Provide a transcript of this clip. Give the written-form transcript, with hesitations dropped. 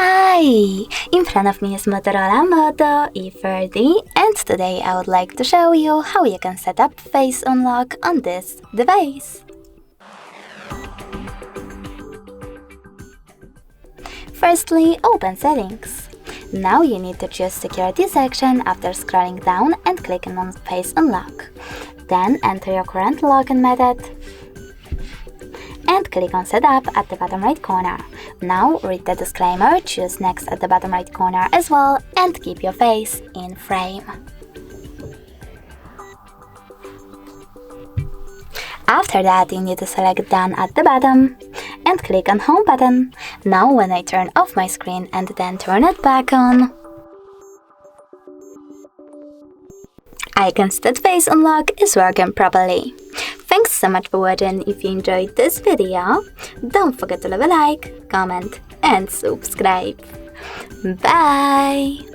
Hi! In front of me is Motorola Moto E40 and today I would like to show you how you can set up face unlock on this device. Firstly, open Settings. Now you need to choose Security section after scrolling down and clicking on Face Unlock. Then enter your current login method and click on Setup at the bottom right corner. Now read the disclaimer, choose Next at the bottom right corner as well, and keep your face in frame. After that, you need to select Done at the bottom and click on Home button. Now when I turn off my screen and then turn it back on, I can see that Face Unlock is working properly. Thanks so much for watching. If you enjoyed this video, don't forget to leave a like, comment and subscribe. Bye!